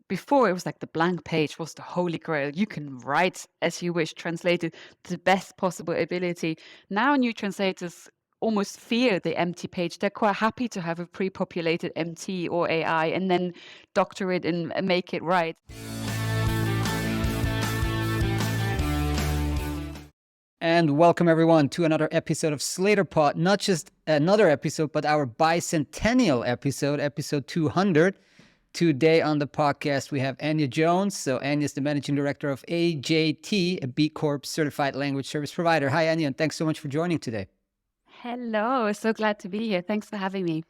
before it was like the blank page was the holy grail. You can write as you wish, translate it to the best possible ability. Now new translators almost fear the empty page. They're quite happy to have a pre-populated MT or AI and then doctor it and make it right. And welcome everyone to another episode of SlaterPod. Not just another episode, but our bicentennial episode, episode 200. Today on the podcast, we have Anya Jones. So Anya is the managing director of AJT, a B Corp certified language service provider. Hi, Anya, and thanks so much for joining today. Hello, so glad to be here. Thanks for having me.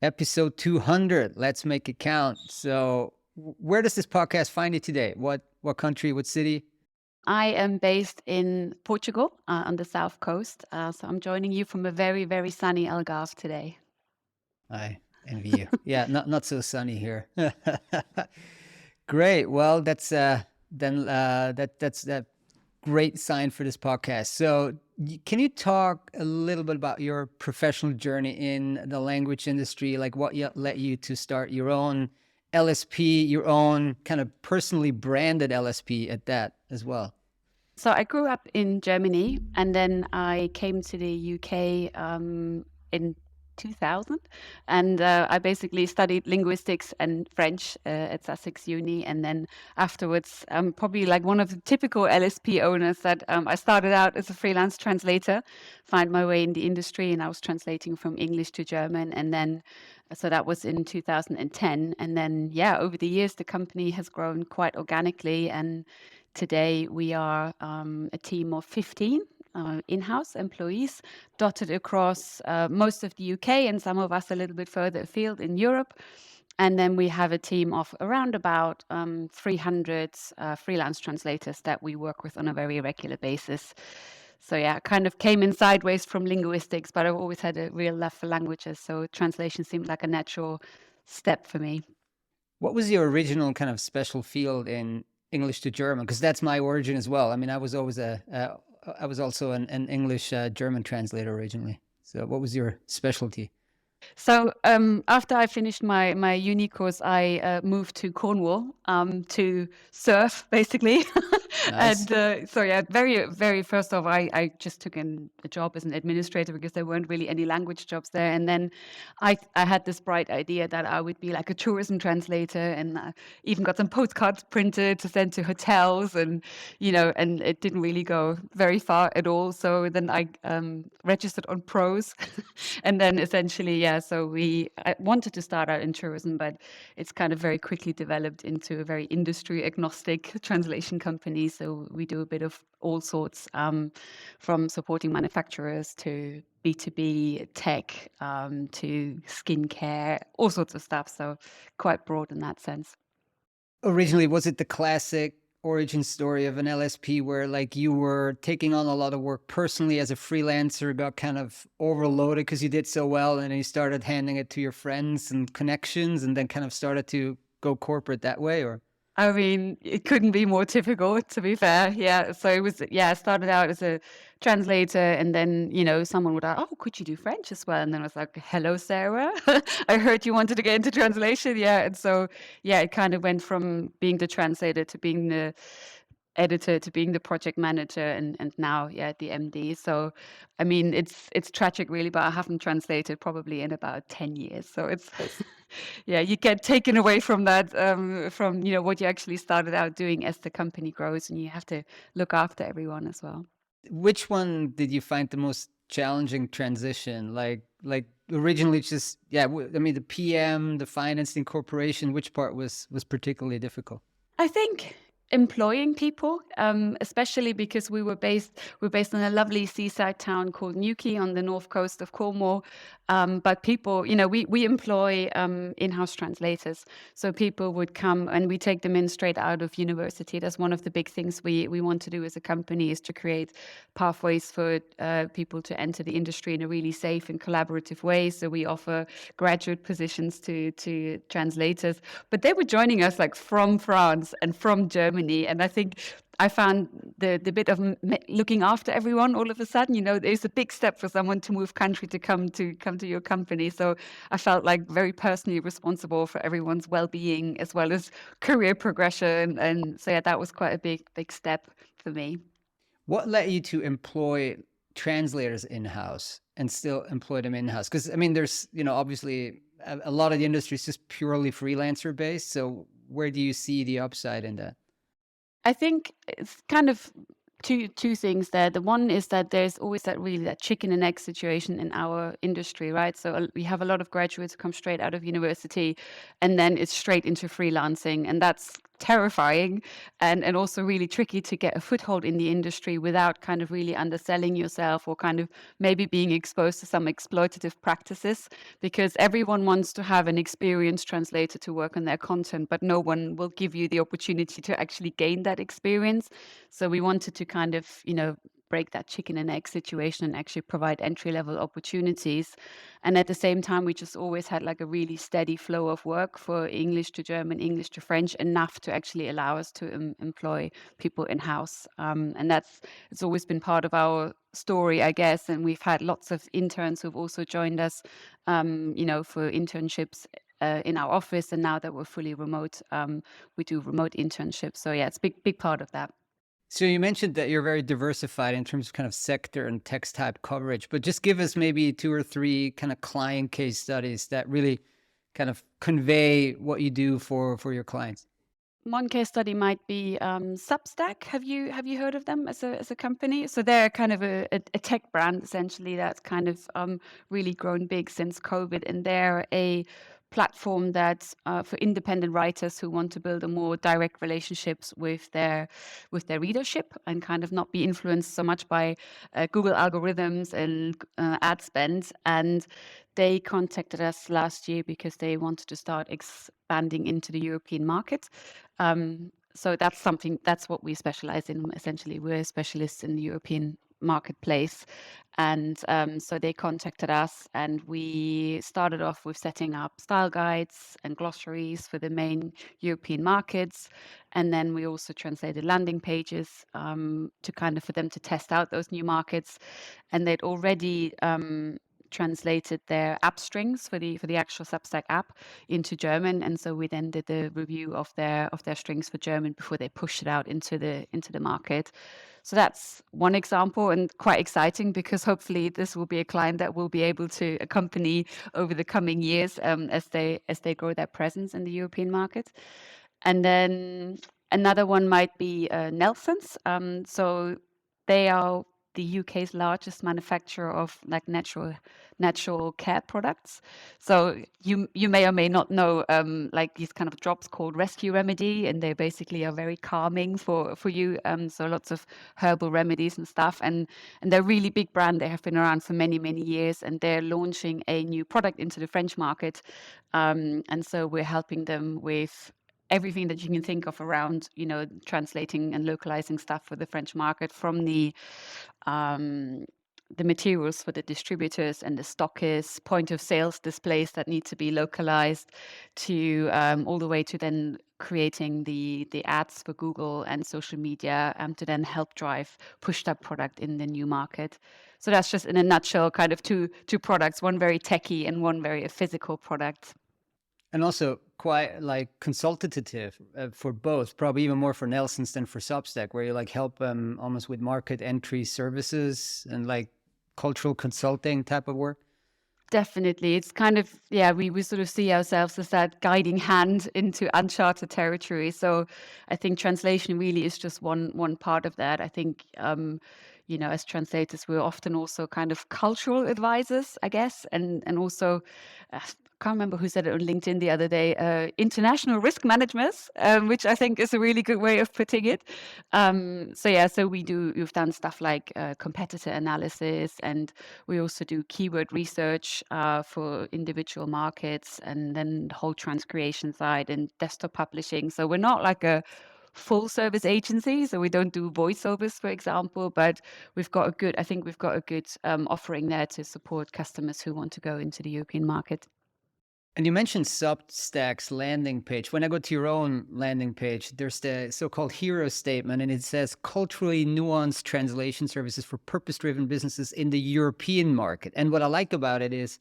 Episode 200. Let's make it count. So where does this podcast find you today? What country, what city? I am based in Portugal on the south coast. So I'm joining you from a very, very sunny Algarve today. I envy you. Yeah, not so sunny here. Great. Well, that's a great sign for this podcast. So can you talk a little bit about your professional journey in the language industry? Like what led you to start your own LSP, your own kind of personally branded LSP at that as well? So I grew up in Germany and then I came to the UK in 2000 and I basically studied linguistics and French at Sussex Uni, and then afterwards probably like one of the typical LSP owners that I started out as a freelance translator, find my way in the industry, and I was translating from English to German, and then so that was in 2010, and then over the years the company has grown quite organically, and today we are a team of 15 in-house employees dotted across most of the UK and some of us a little bit further afield in Europe. And then we have a team of around about 300 freelance translators that we work with on a very regular basis. So kind of came in sideways from linguistics, but I've always had a real love for languages. So translation seemed like a natural step for me. What was your original kind of special field in English to German? Because that's my origin as well. I mean, I was always I was also an English German translator originally. So what was your specialty? So after I finished my uni course, I moved to Cornwall to surf, basically. Nice. And very, very first off, I just took in a job as an administrator because there weren't really any language jobs there. And then I had this bright idea that I would be like a tourism translator, and even got some postcards printed to send to hotels, and and it didn't really go very far at all. So then I registered on Pros, and then essentially, so I wanted to start out in tourism, but it's kind of very quickly developed into a very industry agnostic translation company. So we do a bit of all sorts, from supporting manufacturers to B2B tech, to skincare, all sorts of stuff. So quite broad in that sense. Originally, was it the classic origin story of an LSP where like you were taking on a lot of work personally as a freelancer, got kind of overloaded because you did so well, and then you started handing it to your friends and connections, and then kind of started to go corporate that way? Or I mean, it couldn't be more typical, to be fair. Yeah. So it was, I started out as a translator, and then, someone would ask, oh, could you do French as well? And then I was like, hello, Sarah. I heard you wanted to get into translation. Yeah. And so, it kind of went from being the translator to being the editor to being the project manager, and now the MD. So I mean, it's tragic really, but I haven't translated probably in about 10 years. So it's you get taken away from that, from what you actually started out doing as the company grows, and you have to look after everyone as well. which one did you find the most challenging transition? Like originally just, I mean, the PM, the finance, the incorporation, which part was particularly difficult? I think employing people, especially because we're based in a lovely seaside town called Newquay on the north coast of Cornwall. But people, we employ in-house translators. So people would come and we take them in straight out of university. That's one of the big things we want to do as a company, is to create pathways for people to enter the industry in a really safe and collaborative way. So we offer graduate positions to translators. But they were joining us like from France and from Germany. And I think I found the bit of looking after everyone all of a sudden, there's a big step for someone to move country to come to your company. So I felt like very personally responsible for everyone's well-being as well as career progression. And so yeah, that was quite a big step for me. What led you to employ translators in-house and still employ them in-house? Because I mean, there's, obviously a lot of the industry is just purely freelancer based. So where do you see the upside in that? I think it's kind of two things there. The one is that there's always that chicken and egg situation in our industry, right? So we have a lot of graduates who come straight out of university, and then it's straight into freelancing, and that's terrifying and also really tricky to get a foothold in the industry without kind of really underselling yourself or kind of maybe being exposed to some exploitative practices, because everyone wants to have an experienced translator to work on their content, but no one will give you the opportunity to actually gain that experience. So we wanted to kind of, break that chicken and egg situation and actually provide entry-level opportunities. And at the same time, we just always had like a really steady flow of work for English to German, English to French, enough to actually allow us to employ people in-house. And it's always been part of our story, I guess. And we've had lots of interns who've also joined us, for internships in our office. And now that we're fully remote, we do remote internships. So yeah, it's a big part of that. So you mentioned that you're very diversified in terms of kind of sector and text type coverage, but just give us maybe 2 or 3 kind of client case studies that really kind of convey what you do for your clients. One case study might be Substack. Have you heard of them as a company? So they're kind of a tech brand essentially that's kind of really grown big since COVID, and they're a platform that's for independent writers who want to build a more direct relationships with their readership and kind of not be influenced so much by Google algorithms and ad spend. And they contacted us last year because they wanted to start expanding into the European market. So that's what we specialize in. Essentially, we're specialists in the European marketplace. And so they contacted us, and we started off with setting up style guides and glossaries for the main European markets. And then we also translated landing pages to kind of for them to test out those new markets. And they'd already translated their app strings for the actual Substack app into German, and so we then did the review of their strings for German before they pushed it out into the market. So that's one example, and quite exciting because hopefully this will be a client that will be able to accompany over the coming years as they grow their presence in the European market. And then another one might be Nelson's. So they are the UK's largest manufacturer of like natural care products. So you may or may not know like these kind of drops called Rescue Remedy, and they basically are very calming for you. So lots of herbal remedies and stuff, and they're a really big brand. They have been around for many years, and they're launching a new product into the French market. And so we're helping them with everything that you can think of around, translating and localizing stuff for the French market, from the materials for the distributors and the stockists, point of sales displays that need to be localized, to all the way to then creating the ads for Google and social media to then help push that product in the new market. So that's just in a nutshell kind of two products, one very techy and one very a physical product. And also quite like consultative for both, probably even more for Nelson's than for Substack, where you like help them almost with market entry services and like cultural consulting type of work. Definitely. It's kind of, yeah, we sort of see ourselves as that guiding hand into uncharted territory. So I think translation really is just one part of that. I think, as translators, we're often also kind of cultural advisors, I guess, and also, I can't remember who said it on LinkedIn the other day, international risk management, which I think is a really good way of putting it. So we've done stuff like competitor analysis, and we also do keyword research for individual markets, and then the whole transcreation side and desktop publishing. So we're not like a full service agency, so we don't do voiceovers, for example, but we've got a good offering there to support customers who want to go into the European market. And you mentioned Substack's landing page. When I go to your own landing page, there's the so-called hero statement, and it says culturally nuanced translation services for purpose-driven businesses in the European market. And what I like about it is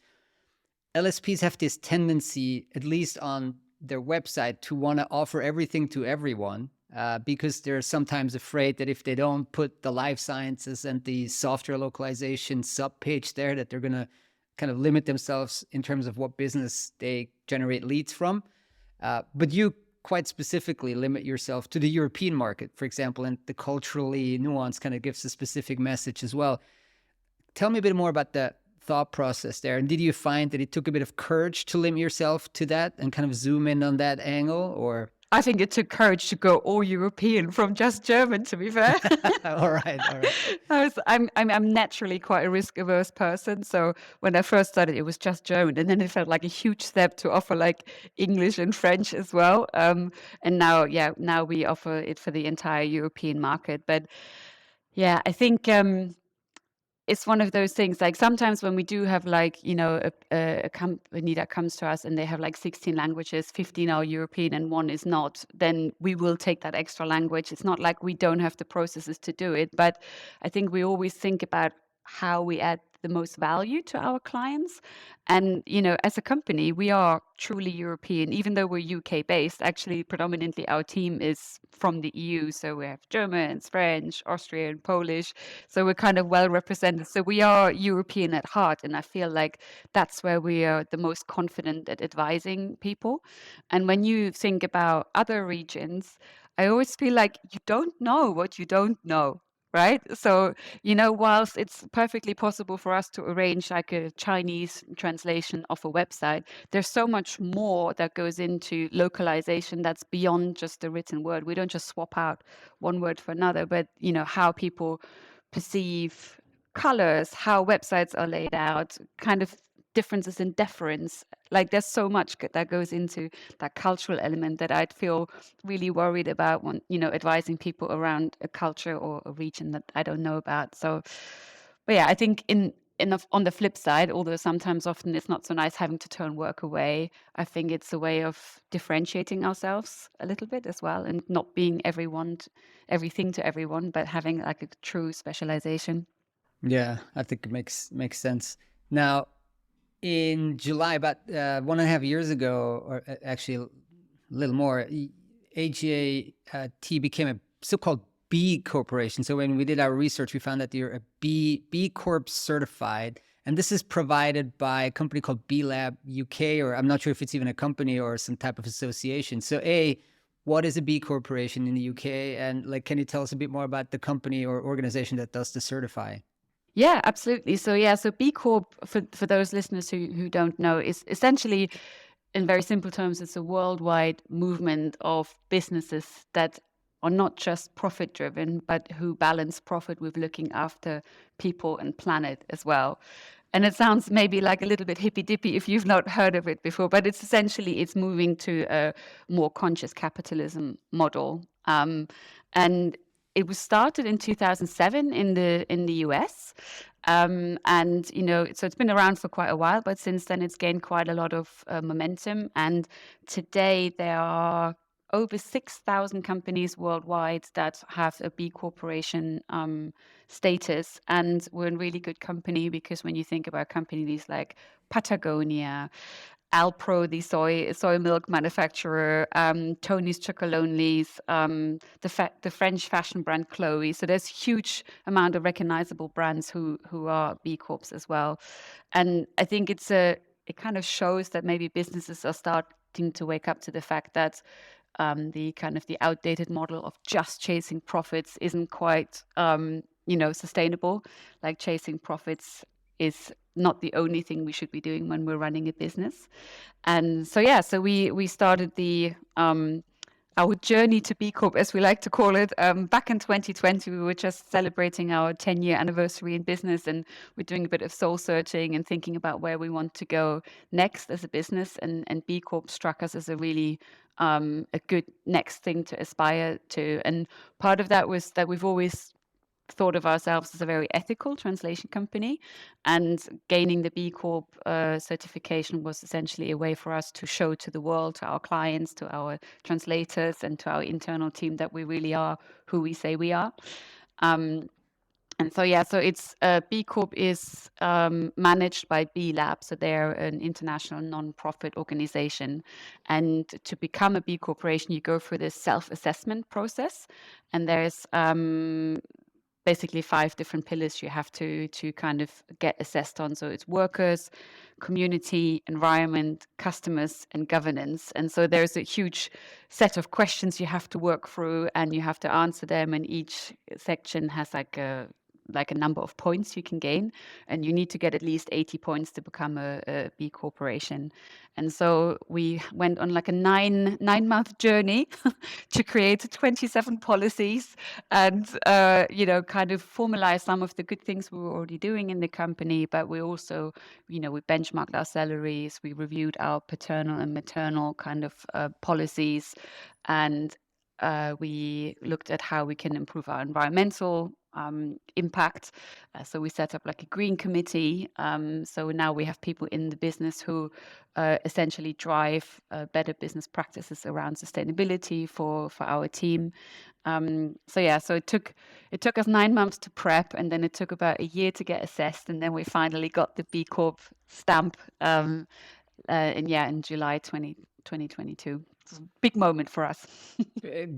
LSPs have this tendency, at least on their website, to want to offer everything to everyone because they're sometimes afraid that if they don't put the life sciences and the software localization sub-page there, that they're going to kind of limit themselves in terms of what business they generate leads from. But you quite specifically limit yourself to the European market, for example, and the culturally nuanced kind of gives a specific message as well. Tell me a bit more about the thought process there. And did you find that it took a bit of courage to limit yourself to that and kind of zoom in on that angle, or? I think it took courage to go all European from just German, to be fair. All right. I'm naturally quite a risk-averse person. So when I first started, it was just German, and then it felt like a huge step to offer like English and French as well. And now we offer it for the entire European market. But yeah, I think it's one of those things, like sometimes when we do have like, a company that comes to us and they have like 16 languages, 15 are European and one is not, then we will take that extra language. It's not like we don't have the processes to do it, but I think we always think about how we add the most value to our clients. And, as a company, we are truly European, even though we're UK based. Actually, predominantly our team is from the EU. So we have Germans, French, Austrian, Polish. So we're kind of well represented. So we are European at heart. And I feel like that's where we are the most confident at advising people. And when you think about other regions, I always feel like you don't know what you don't know. Right. So, whilst it's perfectly possible for us to arrange like a Chinese translation of a website, there's so much more that goes into localization that's beyond just the written word. We don't just swap out one word for another, but, how people perceive colors, how websites are laid out, kind of differences in deference. Like there's so much that goes into that cultural element that I'd feel really worried about when, advising people around a culture or a region that I don't know about. So, but yeah, I think on the flip side, although sometimes often it's not so nice having to turn work away, I think it's a way of differentiating ourselves a little bit as well, and not being everything to everyone, but having like a true specialization. Yeah, I think it makes sense. Now, in July, about 1.5 years ago, or actually a little more, AGA-T became a so-called B Corporation. So when we did our research, we found that you're a B Corp certified, and this is provided by a company called B Lab UK, or I'm not sure if it's even a company or some type of association. So what is a B Corporation in the UK? And like, can you tell us a bit more about the company or organization that does the certifying? Yeah, absolutely. So B Corp, for those listeners who don't know, is essentially, in very simple terms, it's a worldwide movement of businesses that are not just profit driven, but who balance profit with looking after people and planet as well. And it sounds maybe like a little bit hippy dippy if you've not heard of it before, but it's moving to a more conscious capitalism model. And it was started in 2007 in the US. And so it's been around for quite a while, but since then it's gained quite a lot of momentum. And today there are over 6,000 companies worldwide that have a B Corporation status. And we're in really good company, because when you think about companies like Patagonia, Alpro, the soy milk manufacturer, Tony's Chocolonely's, the French fashion brand Chloe. So there's huge amount of recognizable brands who are B Corps as well. And I think it kind of shows that maybe businesses are starting to wake up to the fact that the outdated model of just chasing profits isn't quite sustainable. Like chasing profits is not the only thing we should be doing when we're running a business. And so we started our journey to B Corp, as we like to call it, back in 2020. We were just celebrating our 10-year anniversary in business, and we're doing a bit of soul searching and thinking about where we want to go next as a business. And B Corp struck us as a really a good next thing to aspire to. And part of that was that we've always thought of ourselves as a very ethical translation company, and gaining the B Corp certification was essentially a way for us to show to the world, to our clients, to our translators, and to our internal team that we really are who we say we are. And so, yeah, so it's B Corp is managed by B Lab. So they're an international non-profit organization. And to become a B Corporation, you go through this self-assessment process. And there's basically 5 different pillars you have to kind of get assessed on. So it's workers, community, environment, customers, and governance. And so there's a huge set of questions you have to work through, and you have to answer them. And each section has like a number of points you can gain, and you need to get at least 80 points to become a B Corporation. And so we went on like a nine-month journey to create 27 policies and kind of formalize some of the good things we were already doing in the company. But we also, we benchmarked our salaries, we reviewed our paternal and maternal kind of policies, and we looked at how we can improve our environmental impact. So we set up like a green committee. So now we have people in the business who essentially drive better business practices around sustainability for our team. So it took us 9 months to prep, and then it took about a year to get assessed, and then we finally got the B Corp stamp in July 2022. It's a big moment for us.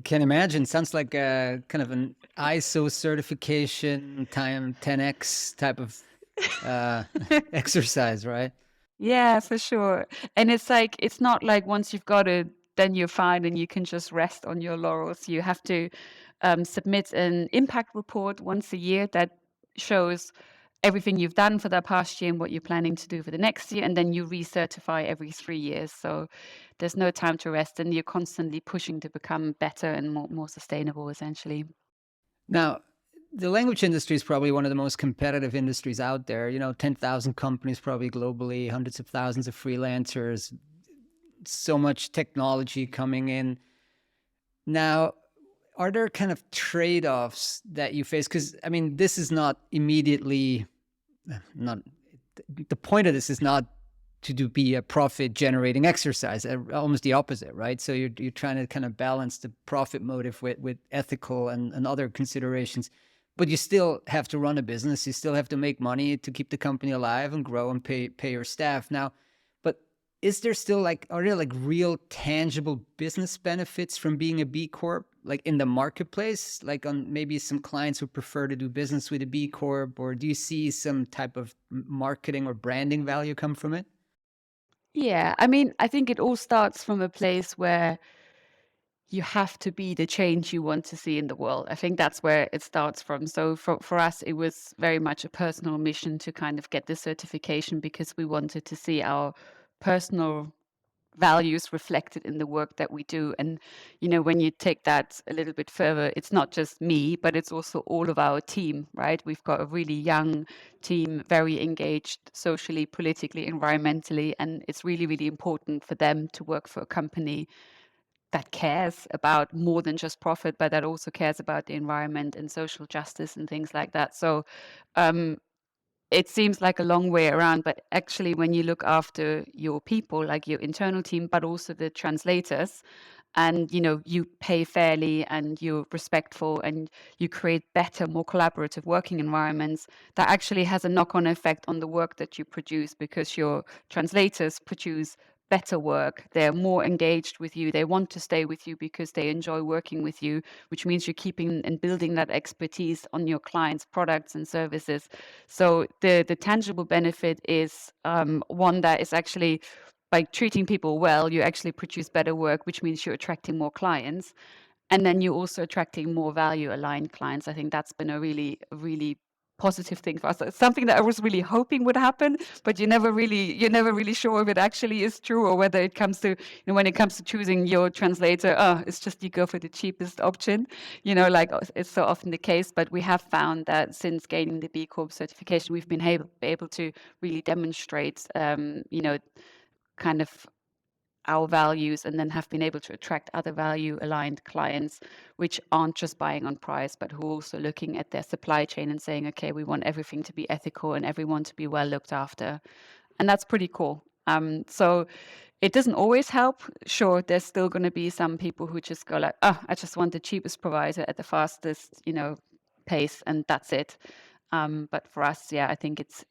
Can imagine. Sounds like a kind of an ISO certification time 10x type of exercise, right? Yeah, for sure. And it's not like once you've got it, then you're fine and you can just rest on your laurels. You have to submit an impact report once a year that shows everything you've done for the past year and what you're planning to do for the next year. And then you recertify every 3 years. So there's no time to rest, and you're constantly pushing to become better and more sustainable, essentially. Now, the language industry is probably one of the most competitive industries out there. 10,000 companies probably globally, hundreds of thousands of freelancers, so much technology coming in. Now, are there kind of trade-offs that you face? Because, I mean, this is not immediately, the point of this is not to be a profit-generating exercise, almost the opposite, right? So you're trying to kind of balance the profit motive with ethical and other considerations. But you still have to run a business. You still have to make money to keep the company alive and grow and pay your staff. Now, but is there still are there real tangible business benefits from being a B Corp, like in the marketplace, like on maybe some clients who prefer to do business with a B Corp, or do you see some type of marketing or branding value come from it? Yeah, I mean, I think it all starts from a place where you have to be the change you want to see in the world. I think that's where it starts from. So for us, it was very much a personal mission to kind of get the certification, because we wanted to see our personal values reflected in the work that we do. And, when you take that a little bit further, it's not just me, but it's also all of our team, right? We've got a really young team, very engaged socially, politically, environmentally, and it's really, really important for them to work for a company that cares about more than just profit, but that also cares about the environment and social justice and things like that. So it seems like a long way around, but actually when you look after your people, like your internal team, but also the translators, and you pay fairly and you're respectful and you create better, more collaborative working environments, that actually has a knock-on effect on the work that you produce, because your translators produce better work. They're more engaged with you. They want to stay with you because they enjoy working with you, which means you're keeping and building that expertise on your clients' products and services. So the tangible benefit is one that is actually, by treating people well, you actually produce better work, which means you're attracting more clients. And then you're also attracting more value aligned clients. I think that's been a really, really positive thing for us. It's something that I was really hoping would happen, but you're never really sure if it actually is true, or whether it comes to, when it comes to choosing your translator, it's just you go for the cheapest option, like it's so often the case. But we have found that since gaining the B Corp certification, we've been able to really demonstrate, kind of our values, and then have been able to attract other value aligned clients, which aren't just buying on price, but who are also looking at their supply chain and saying, okay, we want everything to be ethical and everyone to be well looked after. And that's pretty cool. So it doesn't always help. Sure, there's still going to be some people who just go like, oh, I just want the cheapest provider at the fastest, pace, and that's it. But for us, yeah, I think it's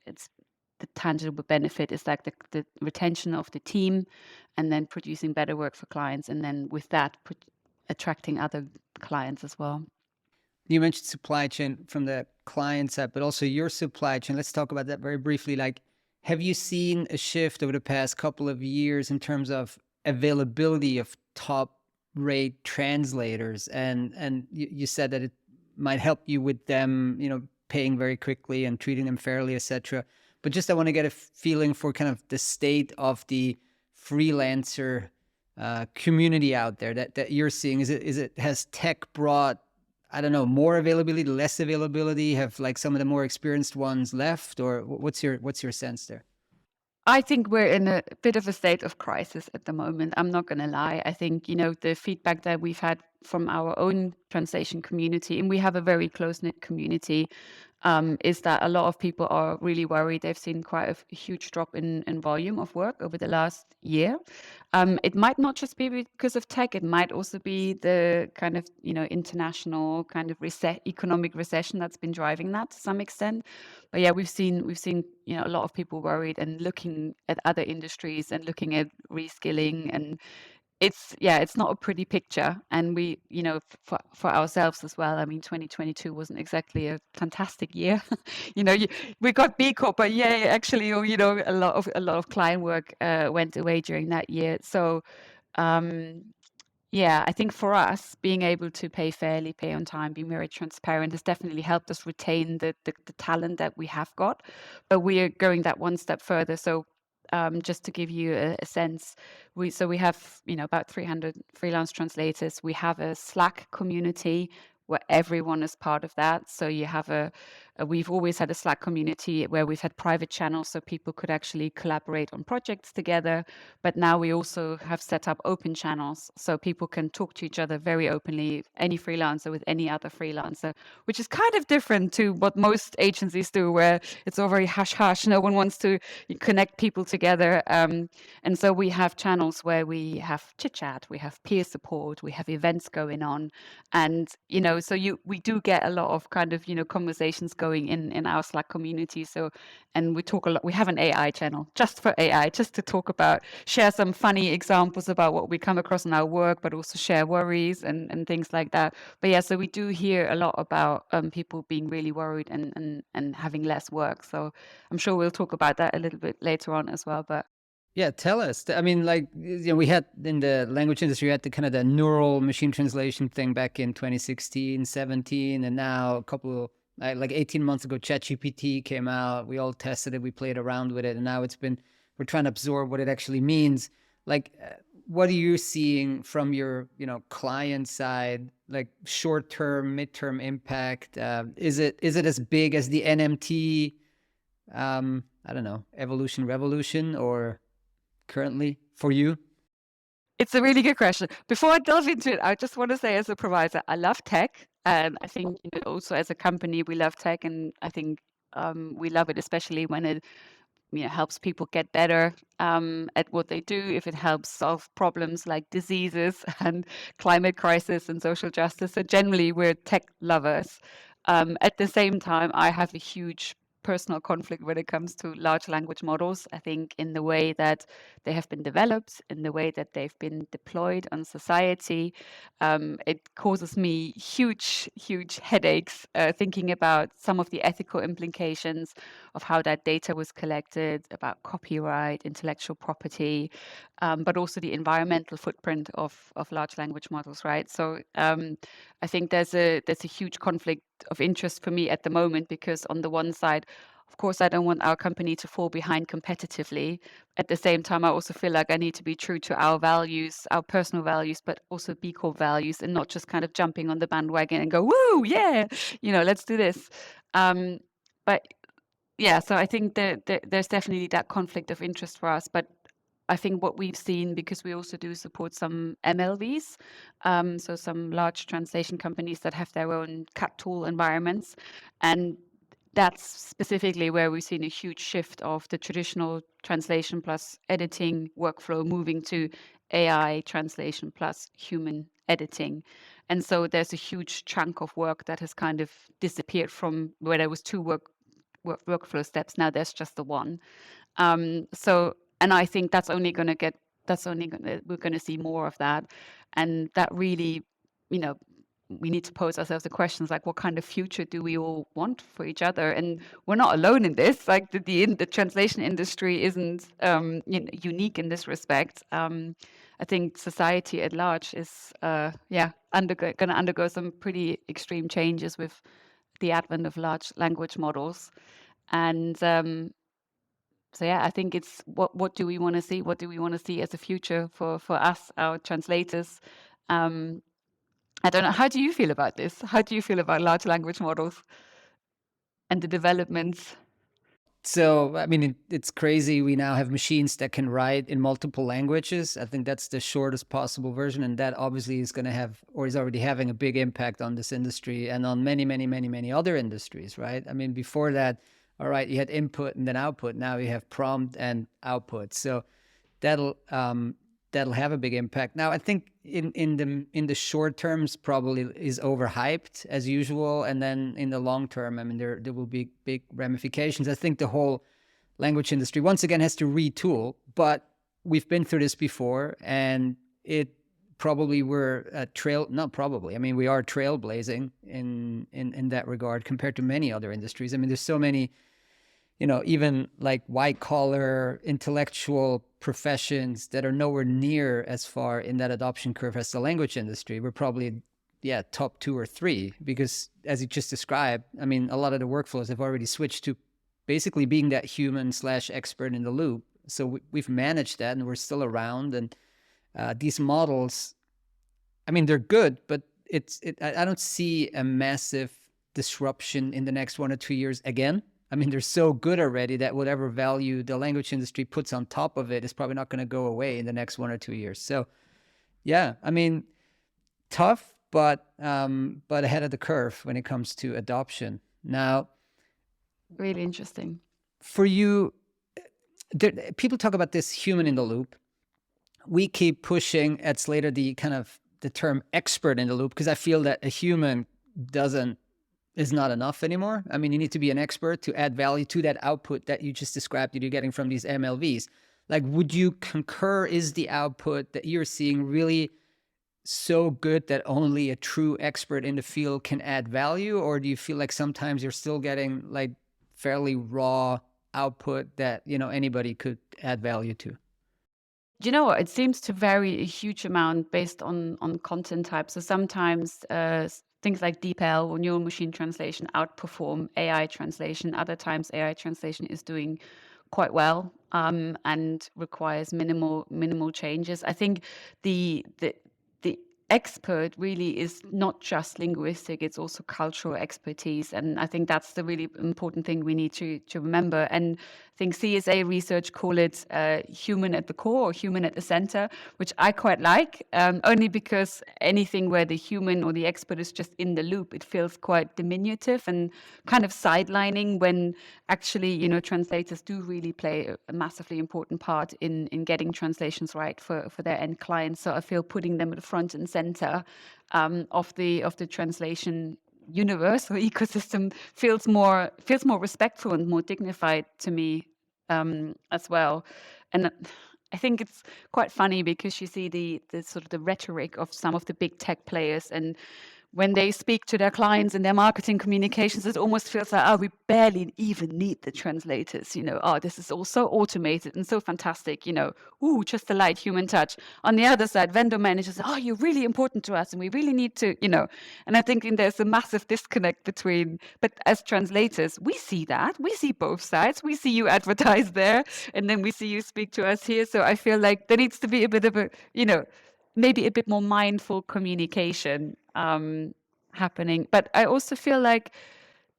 the tangible benefit is like the retention of the team, and then producing better work for clients, and then with that, attracting other clients as well. You mentioned supply chain from the client side, but also your supply chain. Let's talk about that very briefly. Like, have you seen a shift over the past couple of years in terms of availability of top rate translators? And you said that it might help you with them, paying very quickly and treating them fairly, etc. But just I want to get a feeling for kind of the state of the freelancer community out there that you're seeing. Has tech brought, I don't know, more availability, less availability? Have like some of the more experienced ones left, or what's your sense there? I think we're in a bit of a state of crisis at the moment. I'm not going to lie. I think, the feedback that we've had from our own translation community, and we have a very close-knit community, is that a lot of people are really worried. They've seen quite a huge drop in volume of work over the last year. It might not just be because of tech. It might also be the kind of, international kind of economic recession that's been driving that to some extent. But yeah, we've seen, a lot of people worried and looking at other industries and looking at reskilling, and it's not a pretty picture. And we, for ourselves as well, I mean, 2022 wasn't exactly a fantastic year. We got B Corp, but yeah, actually, a lot of client work went away during that year. So yeah, I think for us, being able to pay fairly, pay on time, be very transparent has definitely helped us retain the talent that we have got. But we are going that one step further. So just to give you a sense, we have about 300 freelance translators. We have a Slack community where everyone is part of that. So you have we've always had a Slack community where we've had private channels so people could actually collaborate on projects together. But now we also have set up open channels so people can talk to each other very openly, any freelancer with any other freelancer, which is kind of different to what most agencies do, where it's all very hush hush. No one wants to connect people together. And so we have channels where we have chit chat, we have peer support, we have events going on. And, so we do get a lot of kind of, conversations going in our Slack community. So, and we talk a lot. We have an AI channel just for AI, just to talk about, share some funny examples about what we come across in our work, but also share worries and things like that. But yeah, so we do hear a lot about people being really worried and having less work. So I'm sure we'll talk about that a little bit later on as well. But Yeah, tell us. I mean, like, we had in the language industry, we had the kind of the neural machine translation thing back in 2016, 17, and now a couple, like 18 months ago, ChatGPT came out. We all tested it, we played around with it, and now we're trying to absorb what it actually means. Like, what are you seeing from your, client side, like short-term, mid-term impact? Is it as big as the NMT, I don't know, evolution, revolution, or currently for you? it's a really good question. Before I delve into it, I just want to say, as a provider, I love tech, and I think also as a company we love tech, and I think we love it especially when it helps people get better at what they do. If it helps solve problems like diseases and climate crisis and social justice, so generally we're tech lovers. At the same time, I have a huge personal conflict when it comes to large language models. I think in the way that they have been developed, in the way that they've been deployed on society, it causes me huge headaches thinking about some of the ethical implications of how that data was collected, about copyright, intellectual property, but also the environmental footprint of large language models, right? So I think there's a huge conflict of interest for me at the moment, because on the one side, of course, I don't want our company to fall behind competitively. At the same time, I also feel like I need to be true to our values, our personal values, but also B Corp values, and not just kind of jumping on the bandwagon and go, woo, yeah, let's do this. But yeah, so I think there's definitely that conflict of interest for us. But I think what we've seen, because we also do support some MLVs, so some large translation companies that have their own CAT tool environments, and that's specifically where we've seen a huge shift of the traditional translation plus editing workflow moving to AI translation plus human editing. And so there's a huge chunk of work that has kind of disappeared from where there was two workflow steps. Now there's just the one. So, and I think we're going to see more of that. And that really, you know, we need to pose ourselves the questions like, what kind of future do we all want for each other? And we're not alone in this. Like the translation industry isn't unique in this respect. I think society at large is, going to undergo some pretty extreme changes with the advent of large language models. And so yeah, I think it's what do we want to see? What do we want to see as a future for us, our translators? I don't know. How do you feel about this? How do you feel about large language models and the developments? So, I mean, it's crazy. We now have machines that can write in multiple languages. I think that's the shortest possible version. And that obviously is going to have, or is already having, a big impact on this industry and on many, many, many, many other industries, right? I mean, before that, all right, you had input and then output. Now you have prompt and output. So that'll have a big impact. Now, I think in the short terms probably is overhyped as usual, and then in the long term, I mean, there will be big ramifications. I think the whole language industry once again has to retool, but we've been through this before, and we are trailblazing in that regard compared to many other industries. I mean, there's so many, even like white collar intellectual professions that are nowhere near as far in that adoption curve as the language industry. We're probably, top 2 or 3, because as you just described, I mean, a lot of the workflows have already switched to basically being that human/expert in the loop. So we've managed that, and we're still around. And these models, I mean, they're good, but I don't see a massive disruption in the next 1 or 2 years again. I mean, they're so good already that whatever value the language industry puts on top of it is probably not going to go away in the next 1 or 2 years. So, yeah, I mean, tough, but ahead of the curve when it comes to adoption. Now, really interesting. For you, people talk about this human in the loop. We keep pushing at Slator the term expert in the loop, because I feel that a human is not enough anymore. I mean, you need to be an expert to add value to that output that you just described that you're getting from these MLVs. Like, would you concur, is the output that you're seeing really so good that only a true expert in the field can add value? Or do you feel like sometimes you're still getting like fairly raw output that, anybody could add value to? You know what? It seems to vary a huge amount based on content type. So sometimes things like DeepL or neural machine translation outperform AI translation. Other times AI translation is doing quite well and requires minimal changes. I think the expert really is not just linguistic, it's also cultural expertise. And I think that's the really important thing we need to remember. And I think CSA research call it human at the core or human at the center, which I quite like, only because anything where the human or the expert is just in the loop, it feels quite diminutive and kind of sidelining, when actually, translators do really play a massively important part in getting translations right for their end clients. So I feel putting them at the front and center of the translation universe or ecosystem feels more respectful and more dignified to me as well. And I think it's quite funny because you see the sort of the rhetoric of some of the big tech players, and when they speak to their clients in their marketing communications, it almost feels like, oh, we barely even need the translators, oh, this is all so automated and so fantastic, ooh, just a light human touch. On the other side, vendor managers, oh, you're really important to us and we really need to, and I think there's a massive disconnect between, but as translators, we see that, we see both sides, we see you advertise there, and then we see you speak to us here. So I feel like there needs to be a bit of a, maybe a bit more mindful communication happening. But I also feel like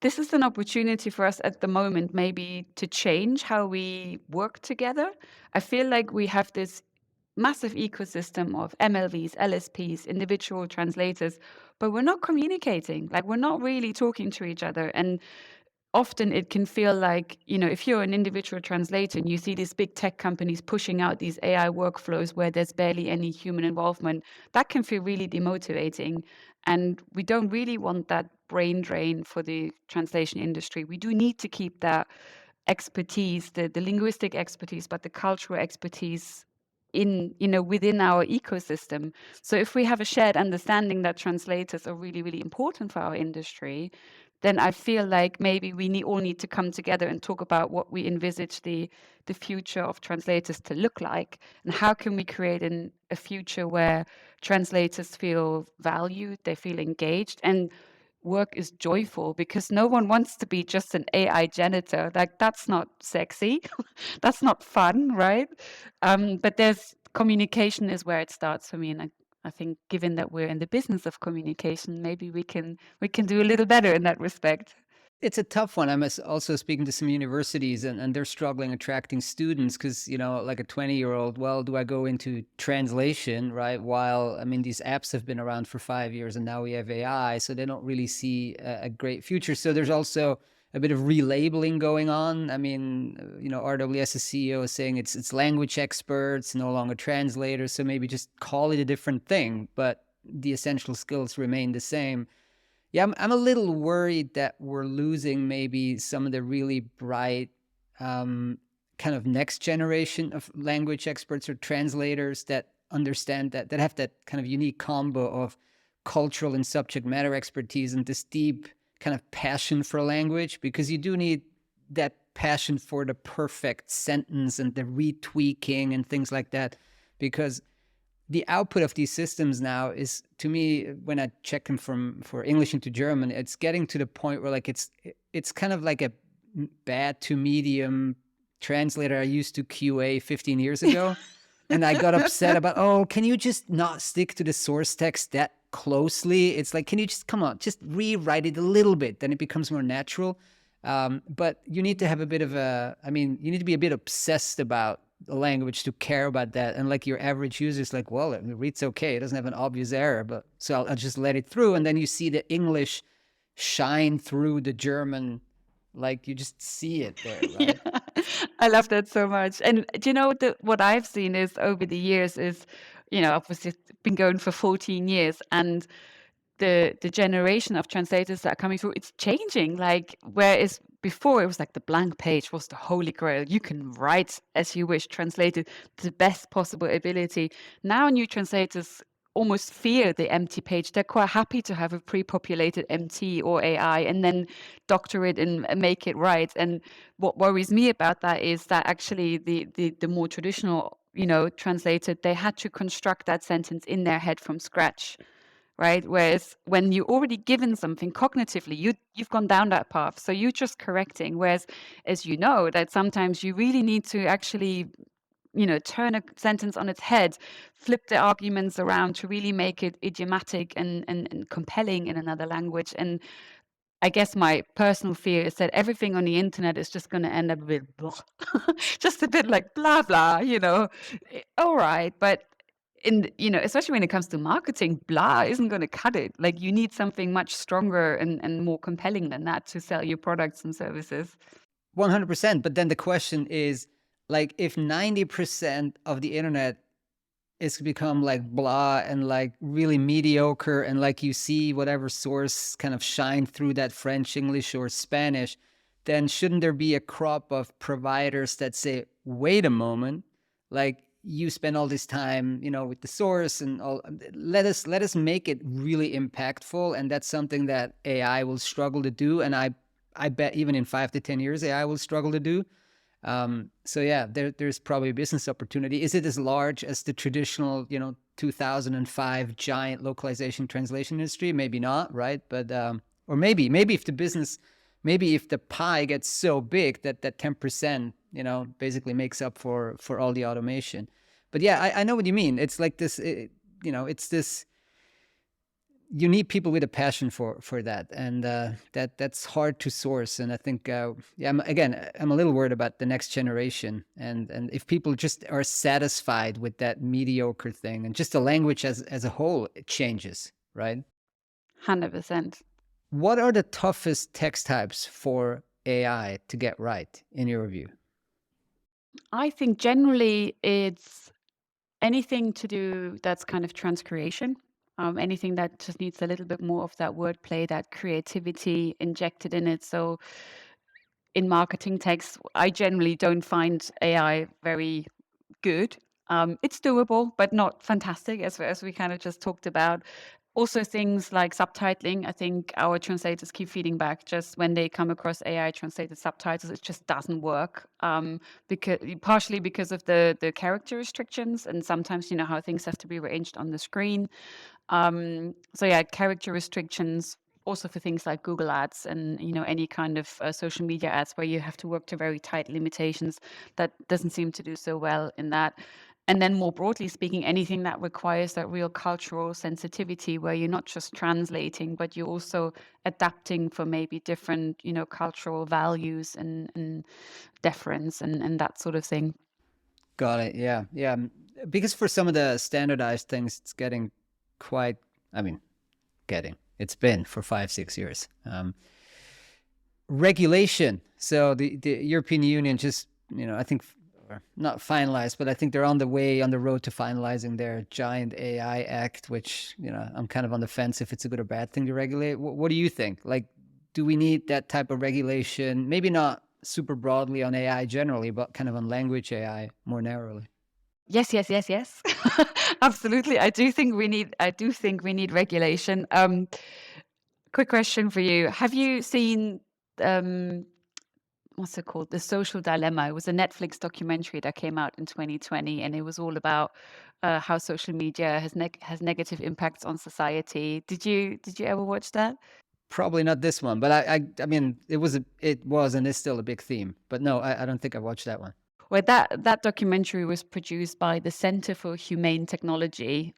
this is an opportunity for us at the moment, maybe to change how we work together. I feel like we have this massive ecosystem of MLVs, LSPs, individual translators, but we're not communicating. Like, we're not really talking to each other. And often it can feel like, if you're an individual translator and you see these big tech companies pushing out these AI workflows where there's barely any human involvement, that can feel really demotivating. And we don't really want that brain drain for the translation industry. We do need to keep that expertise, the linguistic expertise, but the cultural expertise within our ecosystem. So if we have a shared understanding that translators are really, really important for our industry, then I feel like maybe we all need to come together and talk about what we envisage the future of translators to look like, and how can we create a future where translators feel valued, they feel engaged, and work is joyful, because no one wants to be just an AI janitor. Like, that's not sexy. That's not fun, right? But there's communication is where it starts for me, and I think, given that we're in the business of communication, maybe we can do a little better in that respect. It's a tough one. Also speaking to some universities, and they're struggling attracting students because, like a 20-year-old, well, do I go into translation, right? While, I mean, these apps have been around for 5 years and now we have AI, so they don't really see a great future. So there's also a bit of relabeling going on. I mean, RWS's CEO is saying it's language experts, no longer translators. So maybe just call it a different thing, but the essential skills remain the same. Yeah, I'm a little worried that we're losing maybe some of the really bright kind of next generation of language experts or translators that understand that have that kind of unique combo of cultural and subject matter expertise and this deep kind of passion for language, because you do need that passion for the perfect sentence and the retweaking and things like that, because the output of these systems now is, to me, when I check them for English into German, it's getting to the point where like it's kind of like a bad to medium translator I used to QA 15 years ago. And I got upset about, oh, can you just not stick to the source text that closely? It's like, can you just, come on, just rewrite it a little bit, then it becomes more natural. But you need to have a bit of you need to be a bit obsessed about the language to care about that. And like your average user is like, well, it reads okay, it doesn't have an obvious error, but so I'll just let it through. And then you see the English shine through the German, like you just see it there, right? Yeah, I love that so much. And do you know what I've seen is, over the years, is, obviously it's been going for 14 years, and the generation of translators that are coming through, it's changing. Like, whereas before it was like the blank page was the holy grail. You can write as you wish, translate it to the best possible ability. Now new translators almost fear the empty page. They're quite happy to have a pre-populated MT or AI and then doctor it and make it right. And what worries me about that is that actually the more traditional, translator, they had to construct that sentence in their head from scratch. Right. Whereas when you're already given something cognitively, you've gone down that path. So you're just correcting. Whereas, as you know, that sometimes you really need to actually, turn a sentence on its head, flip the arguments around to really make it idiomatic and compelling in another language. And I guess my personal fear is that everything on the internet is just going to end up a bit blah, just a bit like blah blah. All right, but especially when it comes to marketing, blah isn't going to cut it. Like, you need something much stronger and more compelling than that to sell your products and services. 100%. But then the question is, like, if 90% of the internet is become like blah and like really mediocre, and like you see whatever source kind of shine through that French, English, or Spanish, then shouldn't there be a crop of providers that say, wait a moment, like, you spend all this time, with the source and all, let us make it really impactful. And that's something that AI will struggle to do. And I bet even in 5 to 10 years, AI will struggle to do. So yeah, there's probably a business opportunity. Is it as large as the traditional, 2005 giant localization translation industry? Maybe not, right? But, or maybe if the pie gets so big that 10%, basically makes up for all the automation. But yeah, I know what you mean. It's like this, it's this, you need people with a passion for that, and that's hard to source. And I think I'm a little worried about the next generation, and if people just are satisfied with that mediocre thing, and just the language as a whole, it changes, right? 100%. What are the toughest text types for AI to get right, in your view? I think generally it's anything to do that's kind of transcreation. Anything that just needs a little bit more of that wordplay, that creativity injected in it. So in marketing text, I generally don't find AI very good. It's doable, but not fantastic, as we kind of just talked about. Also, things like subtitling. I think our translators keep feeding back just when they come across AI translated subtitles, it just doesn't work. Because partially because of the character restrictions, and sometimes you know how things have to be arranged on the screen. So yeah, character restrictions. Also for things like Google Ads and you know any kind of social media ads where you have to work to very tight limitations, that doesn't seem to do so well in that. And then more broadly speaking, anything that requires that real cultural sensitivity where you're not just translating, but you're also adapting for maybe different, you know, cultural values and deference and that sort of thing. Got it. Yeah. Yeah. Because for some of the standardized things, it's getting quite, I mean, it's been for 5-6 years. Regulation. So the European Union just, you know, I think not finalized, but I think they're on the road to finalizing their giant AI act, which, you know, I'm kind of on the fence if it's a good or bad thing to regulate. What do you think? Like, do we need that type of regulation? Maybe not super broadly on AI generally, but kind of on language AI more narrowly. Yes, yes, yes, yes. Absolutely. I do think we need regulation. Quick question for you. Have you seen um what's it called? The Social Dilemma. It was a Netflix documentary that came out in 2020, and it was all about how social media has negative impacts on society. Did you ever watch that? Probably not this one, but I mean, it was and is still a big theme. But no, I don't think I watched that one. Well, that documentary was produced by the Center for Humane Technology,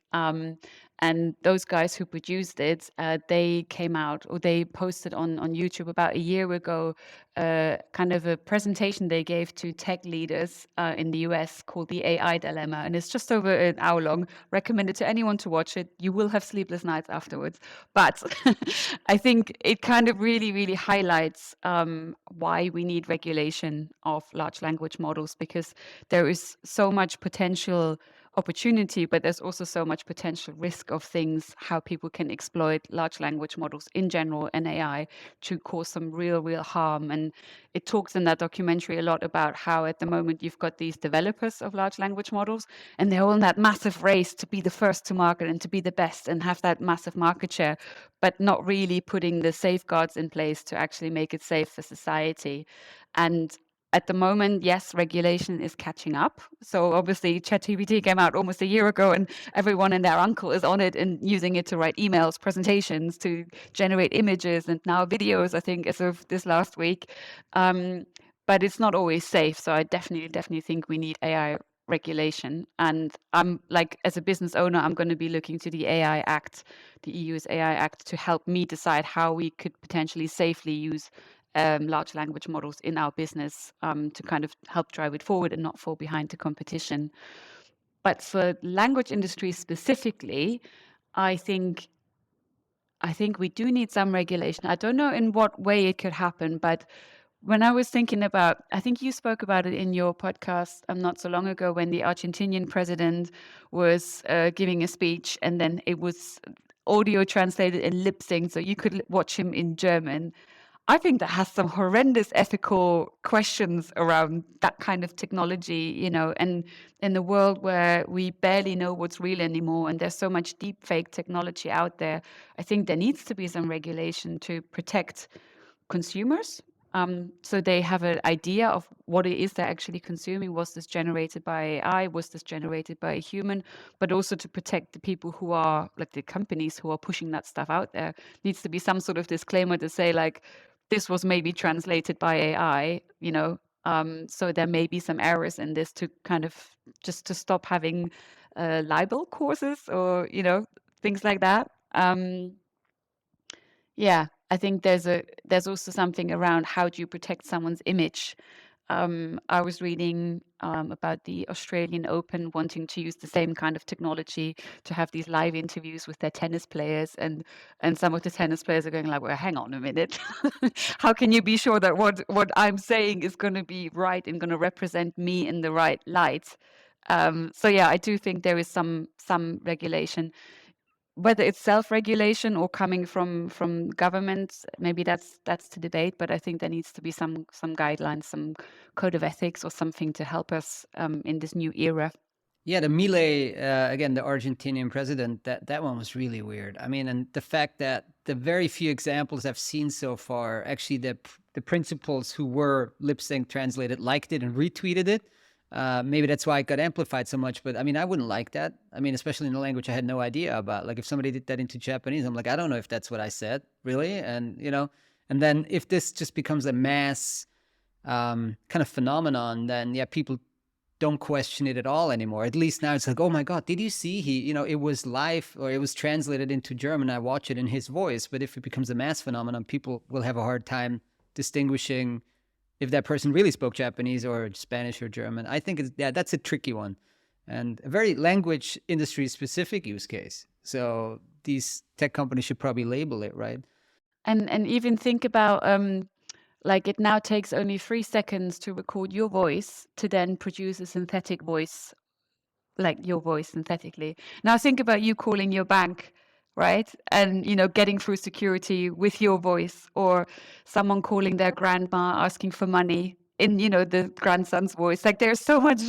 and those guys who produced it, they came out or they posted on YouTube about a year ago, kind of a presentation they gave to tech leaders in the US called the AI Dilemma, and it's just over an hour long. Recommended to anyone to watch it. You will have sleepless nights afterwards, but I think it kind of really highlights why we need regulation of large language models, because there is so much potential opportunity, but there's also so much potential risk of things, how people can exploit large language models in general and AI to cause some real harm. And it talks in that documentary a lot about how at the moment you've got these developers of large language models, and they're all in that massive race to be the first to market and to be the best and have that massive market share, but not really putting the safeguards in place to actually make it safe for society. And at the moment, yes, regulation is catching up. So obviously, ChatGPT came out almost a year ago, and everyone and their uncle is on it and using it to write emails, presentations, to generate images, and now videos. I think as of this last week, but it's not always safe. So I definitely think we need AI regulation. And I'm like, as a business owner, I'm going to be looking to the AI Act, the EU's AI Act, to help me decide how we could potentially safely use large language models in our business, to kind of help drive it forward and not fall behind the competition. But for language industry specifically, I think we do need some regulation. I don't know in what way it could happen, but when I was thinking about, I think you spoke about it in your podcast not so long ago, when the Argentinian president was giving a speech, and then it was audio translated and lip synced, so you could watch him in German. I think that has some horrendous ethical questions around that kind of technology, you know, and in the world where we barely know what's real anymore, and there's so much deep fake technology out there, I think there needs to be some regulation to protect consumers. So they have an idea of what it is they're actually consuming. Was this generated by AI? Was this generated by a human? But also to protect the people who are, like the companies who are pushing that stuff out there. Needs to be some sort of disclaimer to say, like, this was maybe translated by AI, you know, so there may be some errors in this, to kind of just to stop having libel courses or, you know, things like that. Yeah, I think there's also something around how do you protect someone's image. I was reading about the Australian Open wanting to use the same kind of technology to have these live interviews with their tennis players, and some of the tennis players are going like, "Well, hang on a minute, how can you be sure that what I'm saying is going to be right and going to represent me in the right light?" So yeah, I do think there is some regulation, whether it's self-regulation or coming from governments. Maybe that's to debate, but I think there needs to be some guidelines, some code of ethics or something to help us in this new era. Yeah, the Milei, again, the Argentinian president, that one was really weird. I mean, and the fact that the very few examples I've seen so far, actually the principals who were lip sync translated liked it and retweeted it. Maybe that's why it got amplified so much. But I mean, I wouldn't like that. I mean, especially in a language I had no idea about. Like if somebody did that into Japanese, I'm like, I don't know if that's what I said, really. And and then if this just becomes a mass kind of phenomenon, then yeah, people don't question it at all anymore. At least now it's like, oh my God, did you see it was live or it was translated into German. I watch it in his voice. But if it becomes a mass phenomenon, people will have a hard time distinguishing if that person really spoke Japanese or Spanish or German. I think that's a tricky one and a very language industry specific use case. So these tech companies should probably label it, right? And even think about like it now takes only 3 seconds to record your voice to then produce a synthetic voice, like your voice synthetically. Now think about you calling your bank, right? And getting through security with your voice, or someone calling their grandma asking for money in the grandson's voice. Like there's so much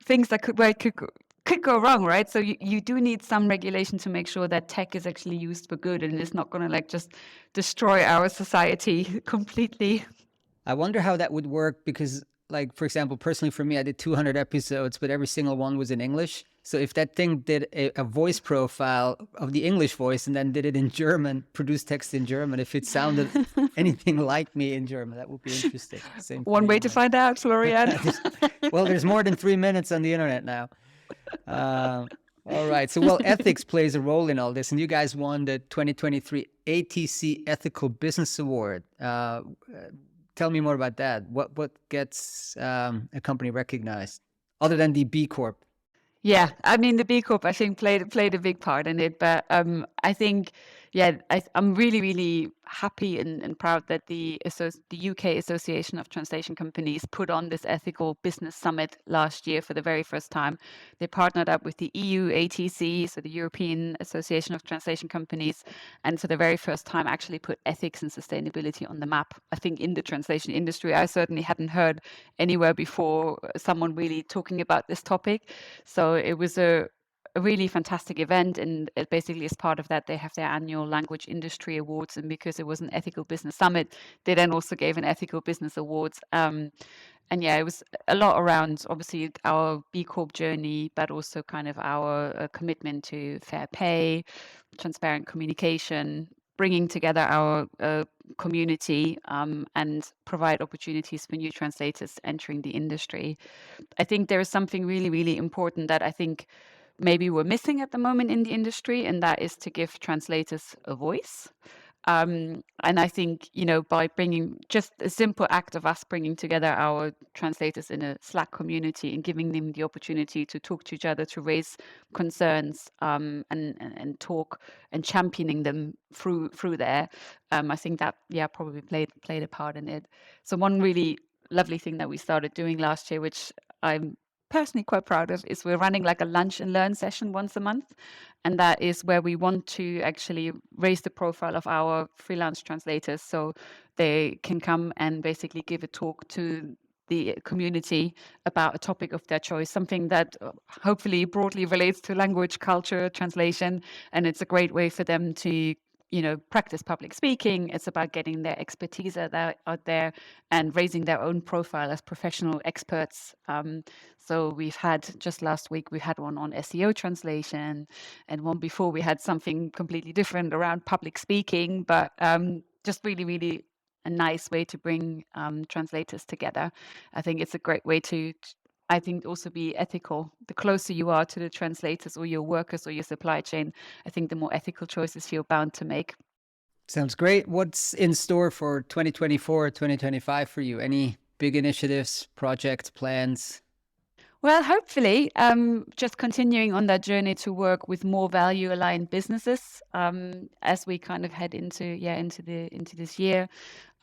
things that could go wrong, right? So you do need some regulation to make sure that tech is actually used for good and it's not going to like just destroy our society completely. I wonder how that would work because, like, for example, personally for me, I did 200 episodes, but every single one was in English. So if that thing did a voice profile of the English voice and then did it in German, produced text in German, if it sounded anything like me in German, that would be interesting. Same One thing, way to right? find out, Florian. Well, there's more than 3 minutes on the internet now. All right. So, well, ethics plays a role in all this, and you guys won the 2023 ATC Ethical Business Award. Tell me more about that. What gets a company recognized other than the B Corp? Yeah, I mean the B Corp I think played a big part in it, but I think yeah, I'm really really happy and proud that the UK Association of Translation Companies put on this ethical business summit last year for the very first time. They partnered up with the EU ATC, so the European Association of Translation Companies, and for the very first time actually put ethics and sustainability on the map. I think in the translation industry, I certainly hadn't heard anywhere before someone really talking about this topic. So it was a really fantastic event, and it basically as part of that they have their annual language industry awards, and because it was an ethical business summit, they then also gave an ethical business awards. And yeah, it was a lot around obviously our B Corp journey, but also kind of our commitment to fair pay, transparent communication, bringing together our community, and provide opportunities for new translators entering the industry. I think there is something really, really important that I think maybe we're missing at the moment in the industry, and that is to give translators a voice. And I think, by bringing just a simple act of us bringing together our translators in a Slack community and giving them the opportunity to talk to each other, to raise concerns, and talk and championing them through there, I think that yeah probably played a part in it. So one really lovely thing that we started doing last year, which I'm personally quite proud of, is we're running like a lunch and learn session once a month, and that is where we want to actually raise the profile of our freelance translators so they can come and basically give a talk to the community about a topic of their choice, something that hopefully broadly relates to language, culture, translation, and it's a great way for them to practice public speaking. It's about getting their expertise out there and raising their own profile as professional experts. So we've had, just last week, we had one on SEO translation, and one before we had something completely different around public speaking, but just really, really a nice way to bring translators together. I think it's a great way to I think also be ethical. The closer you are to the translators or your workers or your supply chain, I think the more ethical choices you're bound to make. Sounds great. What's in store for 2024, 2025 for you? Any big initiatives, projects, plans? Well, hopefully, just continuing on that journey to work with more value-aligned businesses, as we kind of head into this year.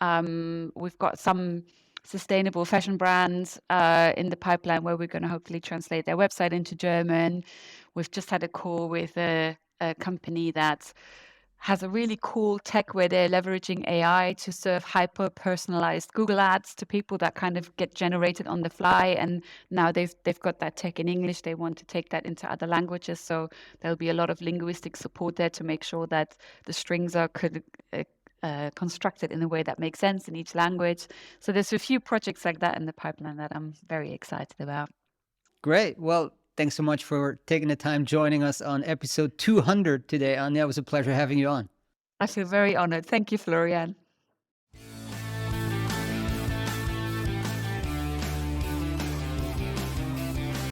We've got some sustainable fashion brands in the pipeline where we're going to hopefully translate their website into German. We've just had a call with a company that has a really cool tech where they're leveraging AI to serve hyper personalized Google ads to people that kind of get generated on the fly. And now they've got that tech in English. They want to take that into other languages. So there'll be a lot of linguistic support there to make sure that the strings are constructed in a way that makes sense in each language. So there's a few projects like that in the pipeline that I'm very excited about. Great. Well, thanks so much for taking the time joining us on episode 200 today, Anja. It was a pleasure having you on. I feel very honored. Thank you, Florian.